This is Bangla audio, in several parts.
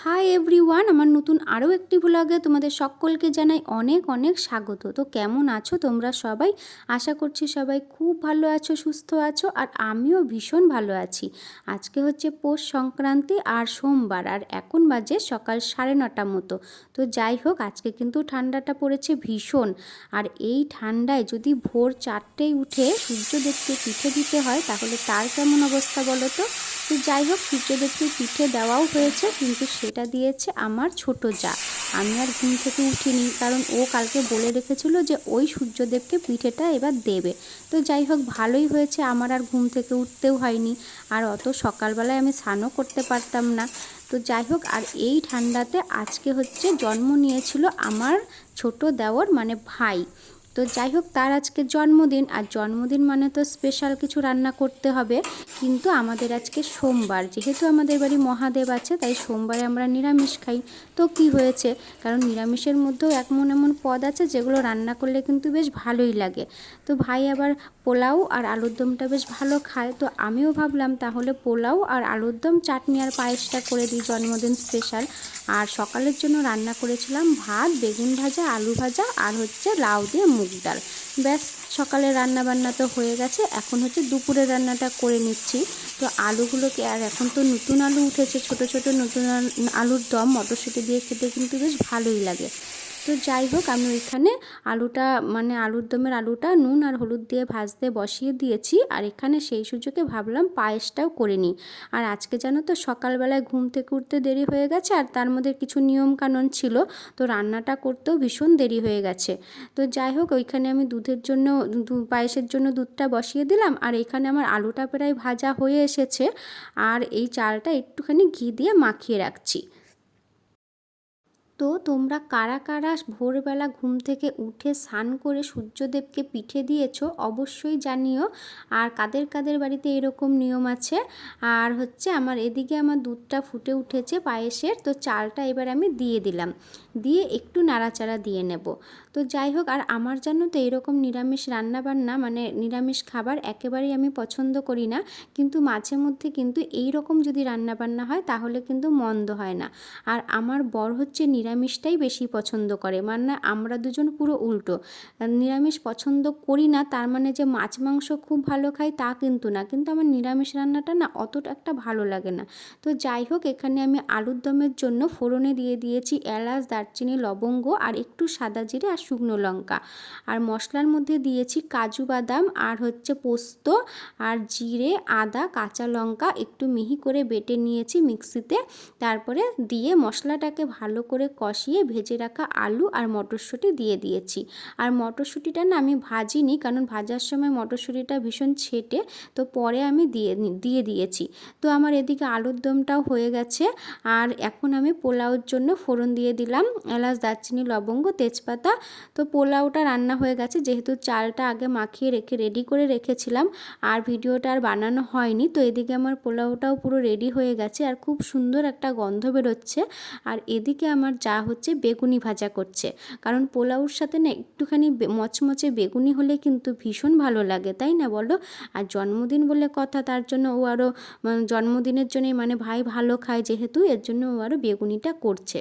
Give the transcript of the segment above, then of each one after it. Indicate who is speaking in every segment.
Speaker 1: হাই এভরিওয়ান, আমার নতুন আরও একটি ভ্লগে তোমাদের সকলকে জানাই অনেক অনেক স্বাগত। তো কেমন আছো তোমরা সবাই? আশা করছি সবাই খুব ভালো আছো, সুস্থ আছো, আর আমিও ভীষণ ভালো আছি। আজকে হচ্ছে পৌষ সংক্রান্তি আর সোমবার, আর এখন বাজে সকাল 9:30 মতো। তো যাই হোক, আজকে কিন্তু ঠান্ডাটা পড়েছে ভীষণ, আর এই ঠান্ডায় যদি ভোর 4টেয় উঠে সূর্যদেবকে পিঠে দিতে হয় তাহলে তার কেমন অবস্থা বলো তো। তো যাই হোক, সূর্যদেবকে পিঠে দেওয়াও হয়েছে, কিন্তু সেটা দিয়েছে আমার ছোট যা। আমি আর ঘুম থেকে উঠিনি, কারণ ও কালকে বলে রেখেছিল যে ওই সূর্যদেবকে পিঠেটা এবার দেবে। তো যাই হোক, ভালোই হয়েছে, আমার আর ঘুম থেকে উঠতেও হয়নি, আর অত সকালবেলায় আমি স্নানও করতে পারতাম না। তো যাই হোক, আর এই ঠান্ডাতে আজকে হচ্ছে জন্ম নিয়েছিল আমার ছোট দেওর, মানে ভাই। তো যাই হোক, তার আজকে জন্মদিন, আর জন্মদিন মানে তো স্পেশাল কিছু রান্না করতে হবে। কিন্তু আমাদের আজকে সোমবার, যেহেতু আমাদের বাড়ি মহাদেব আছে, তাই সোমবারে আমরা নিরামিষ খাই। তো কি হয়েছে, কারণ নিরামিষের মধ্যেও এমন এমন পদ আছে যেগুলো রান্না করলে কিন্তু বেশ ভালোই লাগে। তো ভাই আবার পোলাও আর আলুর দমটা বেশ ভালো খায়, তো আমিও ভাবলাম তাহলে পোলাও আর আলুর দম, চাটনি আর পায়েসটা করে দিই জন্মদিন স্পেশাল। আর সকালের জন্য রান্না করেছিলাম ভাত, বেগুন ভাজা, আলু ভাজা, আর হচ্ছে লাউ দিয়ে মুগ ডাল। ব্যাস, সকালে রান্না বান্না তো হয়ে গেছে, এখন হচ্ছে দুপুরের রান্নাটা করে নিচ্ছি। তো আলুগুলোকে, আর এখন তো নতুন আলু উঠেছে, ছোট ছোট নতুন আলুর দম মটরশুঁটি দিয়ে খেতে কিন্তু বেশ ভালোই লাগে। তো যাই হোক, আমি ওইখানে আলুটা, মানে আলুর দমের আলুটা নুন আর হলুদ দিয়ে ভাজতে বসিয়ে দিয়েছি, আর এখানে সেই সুযোগে ভাবলাম পায়েসটাও করে নিই। আর আজকে জানো তো, সকালবেলায় ঘুম থেকে উঠতে দেরি হয়ে গেছে, আর তার মধ্যে কিছু নিয়মকানুন ছিল, তো রান্নাটা করতেও ভীষণ দেরি হয়ে গেছে। তো যাই হোক, ওইখানে আমি দুধের জন্য, পায়েসের জন্য দুধটা বসিয়ে দিলাম, আর এখানে আমার আলুটা প্রায় ভাজা হয়ে এসেছে, আর এই চালটা একটুখানি ঘি দিয়ে মাখিয়ে রাখছি। তো তোমরা কারা কারা ভোরবেলা ঘুম থেকে উঠে স্নান করে সূর্যদেবকে পিঠে দিয়েছো অবশ্যই জানিও, আর কাদের কাদের বাড়িতে এরকম নিয়ম আছে। আর হচ্ছে আমার এদিকে আমার দুধটা ফুটে উঠেছে পায়েসের, তো চালটা এবার আমি দিয়ে দিলাম, দিয়ে একটু নাড়াচাড়া দিয়ে নেব। তো যাই হোক, আর আমার জানো তো এরকম নিরামিষ রান্নাবান্না, মানে নিরামিষ খাবার একেবারেই আমি পছন্দ করি না, কিন্তু মাঝে মধ্যে কিন্তু এই রকম যদি রান্নাবান্না হয় তাহলে কিন্তু মন্দ হয় না। আর আমার বর হচ্ছে নিরামিষটাই বেশি পছন্দ করে, মানে আমরা দুজন পুরো উল্টো। নিরামিষ পছন্দ করি না তার মানে যে মাছ মাংস খুব ভালো খাই তা কিন্তু না, কিন্তু আমার নিরামিষ রান্নাটা না অতটা একটা ভালো লাগে না। তো যাই হোক, এখানে আমি আলুর দমের জন্য ফোড়নে দিয়ে দিয়েছি এলাচ, দারচিনি, লবঙ্গ, আর একটু সাদা জিরে আর শুকনো লঙ্কা। আর মশলার মধ্যে দিয়েছি কাজু বাদাম, আর হচ্ছে পোস্ত, আর জিরে, আদা, কাঁচা লঙ্কা একটু মিহি করে বেটে নিয়েছি মিক্সিতে। তারপরে দিয়ে মশলাটাকে ভালো করে কষিয়ে ভেজে রাখা আলু আর মটরশুঁটি দিয়ে দিয়েছি। আর মটরশুঁটিটা না আমি ভাজিনি, কারণ ভাজার সময় মটরশুঁটিটা ভীষণ ছেটে, তো পরে আমি দিয়ে দিয়েছি। তো আমার এদিকে আলুর দমটাও হয়ে গেছে, আর এখন আমি পোলাওর জন্য ফোড়ন দিয়ে দিলাম এলাচ, দারচিনি, লবঙ্গ, তেজপাতা। তো পোলাওটা রান্না হয়ে গেছে, যেহেতু চালটা আগে মাখিয়ে রেখে রেডি করে রেখেছিলাম, আর ভিডিওটা আর বানানো হয়নি। তো এদিকে আমার পোলাওটাও পুরো রেডি হয়ে গেছে, আর খুব সুন্দর একটা গন্ধ বেরোচ্ছে। আর এদিকে আমার যা হচ্ছে বেগুনি ভাজা করছে, কারণ পোলাওর সাথে না একটুখানি মচমচে বেগুনি হলে কিন্তু ভীষণ ভালো লাগে, তাই না বলো? আর জন্মদিন বলে কথা, তার জন্য ও আরও, জন্মদিনের জন্যই, মানে ভাই ভালো খায় যেহেতু, এর জন্য ও আরও বেগুনিটা করছে।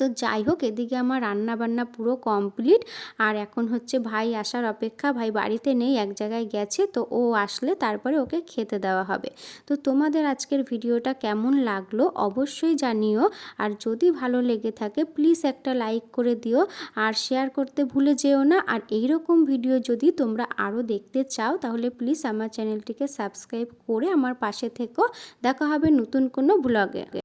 Speaker 1: তো যাই হোক, এদিকে আমার রান্না বান্না পুরো কমপ্লিট, আর এখন হচ্ছে ভাই আসার অপেক্ষা। ভাই বাড়িতে নেই, এক জায়গায় গেছে, তো ও আসলে তারপরে ওকে খেতে দেওয়া হবে। তো তোমাদের আজকের ভিডিওটা কেমন লাগলো অবশ্যই জানিও, আর যদি ভালো লেগে থাকে প্লিজ একটা লাইক করে দিও, আর শেয়ার করতে ভুলে যেও না। আর এই রকম ভিডিও যদি তোমরা আরও দেখতে চাও তাহলে প্লিজ আমার চ্যানেলটিকে সাবস্ক্রাইব করে আমার পাশে থেকো। দেখা হবে নতুন কোনো ব্লগে।